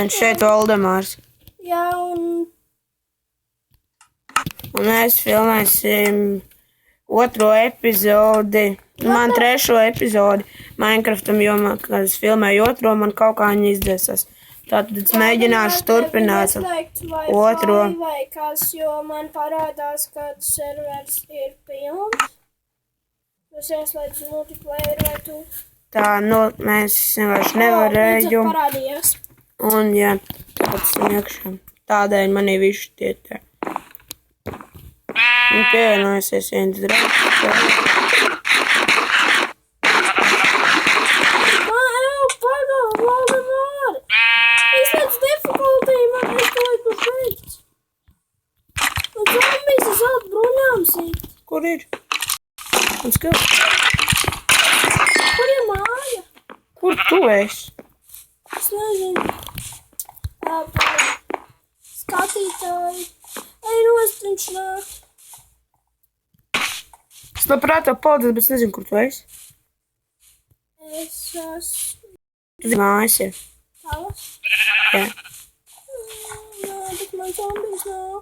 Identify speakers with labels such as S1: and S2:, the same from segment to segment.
S1: Šeit Valdemārs.
S2: Jā,
S1: Un mēs filmēsim otro epizodi. Man trešo epizodi Minecraftam, jo, kad es filmēju otro, man kaut kā viņa izdzēsās. Tātad es mēģināšu turpināt otro.
S2: Vai kas, jo man parādās, ka servers ir pilns. Es ieslēdzu multiplayer vai tu.
S1: Tā, mēs vienkārši nevarējām.
S2: Parādījās.
S1: Un, jā, tāpēc esam iekšā. Tādēļ manī visu tie te. Un pievienojusies viens draugs.
S2: Valdemāri! Izslēdz difficulty, man izslēdz par šeit. Un zombijas ar zelta bruņām sīt.
S1: Kur ir? Un skats.
S2: Kur ir māja?
S1: Kur tu esi?
S2: Es nezinu. Skatītāji. Ej, nost, viņš nāk.
S1: Es labprāt tev paldies, bet es nezinu, kur tu esi.
S2: Es esmu
S1: Tu zini, mājas ir.
S2: tavas.
S1: Jā.
S2: Nē, bet man zombijas nav.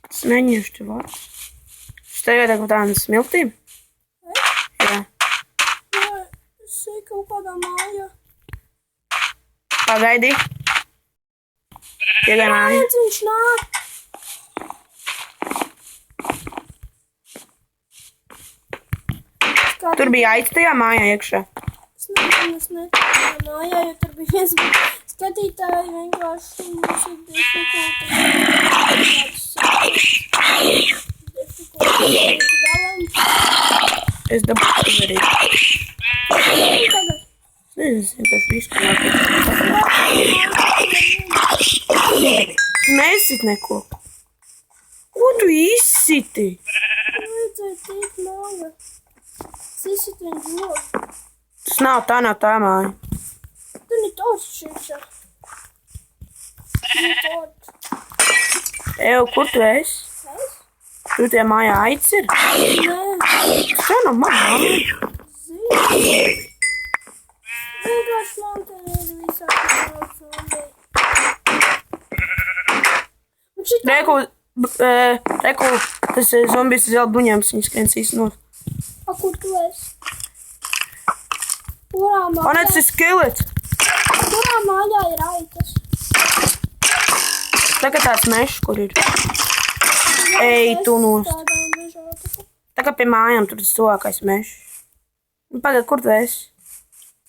S1: Es mēģināšu tev vārdu. Es tev ieteiku tādām smiltīm? Jā.
S2: Nē, es eju kaut kādā mājā.
S1: Pagaidi. Tikai māja.
S2: Redz, viņš nāk.
S1: Tur bija aici tajā mājā iekšā.
S2: Es nezinu, es netajā mājā, jo tur bija viens skatītāji vienkārši mums ir
S1: Es dabūju padarīt.
S2: Tagad.
S1: Nezinu, es vienkārši visu kā Tu nesit neko. Ko tu izsiti?
S2: Vajadzēja tīt mājā. Es izsitu viņu logu.
S1: Tas nav tā māja.
S2: Tu ne torts šķiršā. Ne torts.
S1: Eju, kur tu esi?
S2: Es?
S1: Tur tie mājā aici ir?
S2: Nē.
S1: Tā nav mana.
S2: Zini. Vienkārši man te ir visādi daudz zombiju. Un šitā...
S1: Reku, tas zombijs ir zelta buņēms, viņas skriens īstenot.
S2: A, kur tu esi? Kurā
S1: O, ne,
S2: mājā?
S1: tas ir skelets.
S2: Kurā mājā ir aitas?
S1: Tagad tāds mešs, kur ir. Ej, tu nost.
S2: Tādām mežotaka.
S1: Tagad pie mājām tur tas tuvākais mešs. Pagad, kur tu esi?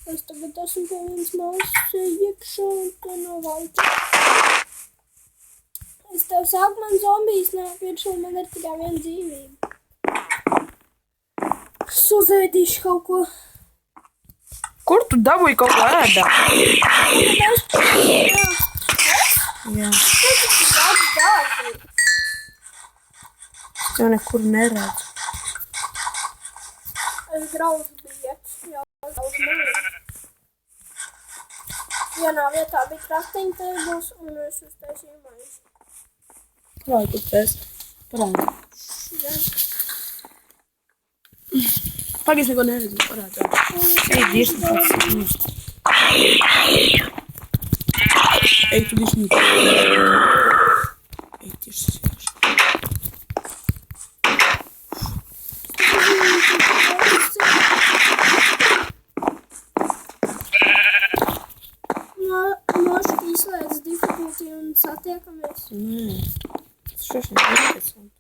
S2: Es tagad esmu pie vienas mājas iekšā un te nav aitas. Es tev saku, man zombijas nāk virsū, man ir tikai viena dzīvība. Es uzēdīšu kaut ko.
S1: Kur tu dabūji kaut ko ēdā? Jā.
S2: Tas ir daudz dārgi.
S1: Es tev nekur neredzu.
S2: Es grauzu biju. Jā, grauzu biju. Vienā vietā bija crafting tables un es uztaisīju maizi.
S1: Parādi, kur tu esi. Parādi.
S2: Jā.
S1: Pagaid, es neko neredzu. Parādi. Ej, dirši pats. Ej, tu dirši. Ej, dirši.
S2: Nošķi izslēdz difficulty un satiekamies.
S1: Nē. Tas šošana ir interesanti.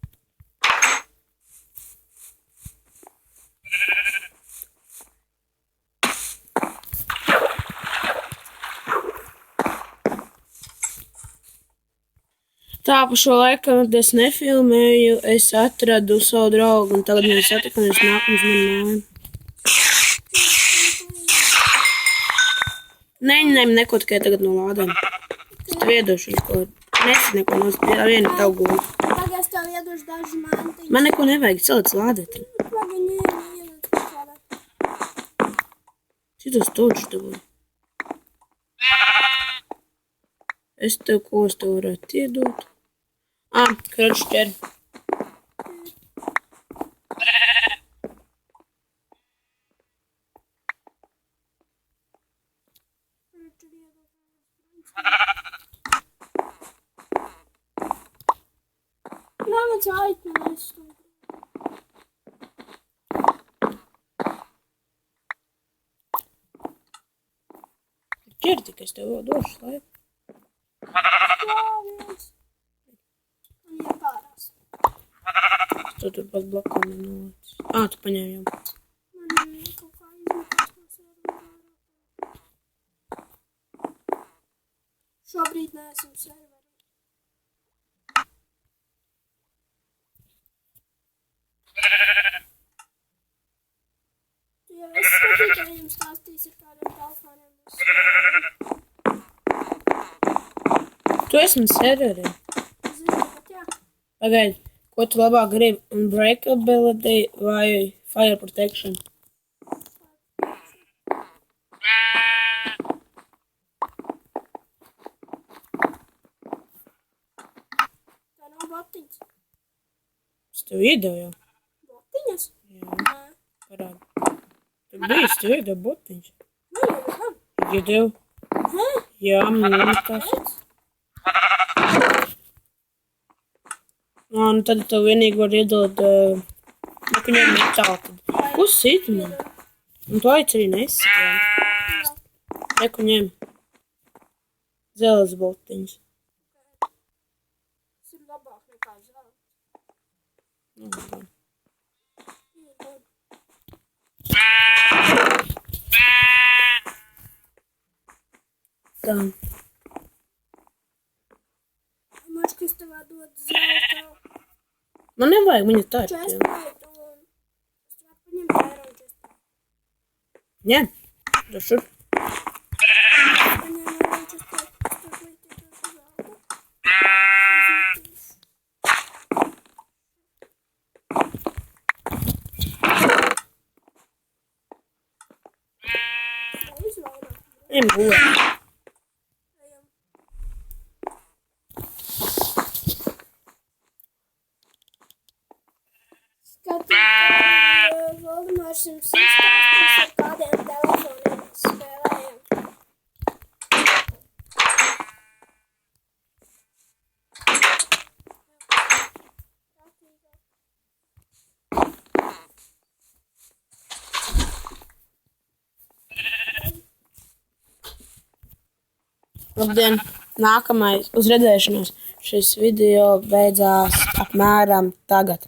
S1: Tā pa šo laiku, kad es nefilmēju, es atradu savu draugu, un tagad mēs satikamies nākums man māju. Neņem neko tikai tagad no lādēm. Es tev iedošu uz ko. Nesit neko no vienu tavu gultu.
S2: Tagad es tev iedošu dažu mantiņu.
S1: Man neko nevajag, celic lādēt.
S2: Tagad ieliec kādā.
S1: Šitos točus dabūju. Es tev ko es tev varētu iedot? Kroķis ķer.
S2: Jā, mans aitnēs.
S1: Ķerti, ka es tev vēl došu laiku.
S2: Jā, viens. Un jāpārās.
S1: Tu turpat blokā nenolicis. Tu paņēmi jau.
S2: Man kaut kā izmetās no servera. Šobrīd neesam serverī. Tu jau esi skatītājiem stāstījis ar kādiem telefoniem.
S1: Tu esi man serverī.
S2: Zini, bet jā.
S1: Pagaidi, ko tu labāk gribi? Unbreakability vai fire protection?
S2: Tā nav botiņas.
S1: Es tev iedevu jau.
S2: Botiņas?
S1: Jā,
S2: Nē.
S1: parādi. Tu biji, es tev iedevu botiņš.
S2: Nē, jau nekam.
S1: Iedevu.
S2: Hē?
S1: Jā, man nelikās.
S2: Pēc?
S1: Un tad tev vienīgi var iedot, ka viņam metāli tad. Ko sīti man? Un tu aici arī nesiti. Reku ņem. Zeles botiņas.
S2: Tas ir labāk nekā zelta.
S1: Nu, labi. Tā.
S2: Mačs, kas tevā dod zelta.
S1: Man nevajag viņa taču.
S2: Chestplate un... Es varu paņemt iron chestplate.
S1: Ņem. Tu šur.
S2: Paņem iron chestplate. Es tur līdzi zelta. Tā izvairāk.
S1: Ņem gulē.
S2: Ejam. Skatītāji, Valdemārs jums izstāstīs, ar kādiem telefoniem mēs spēlējam.
S1: Labdien. Nākamais uz redzēšanos. Šis video beidzās apmēram tagad.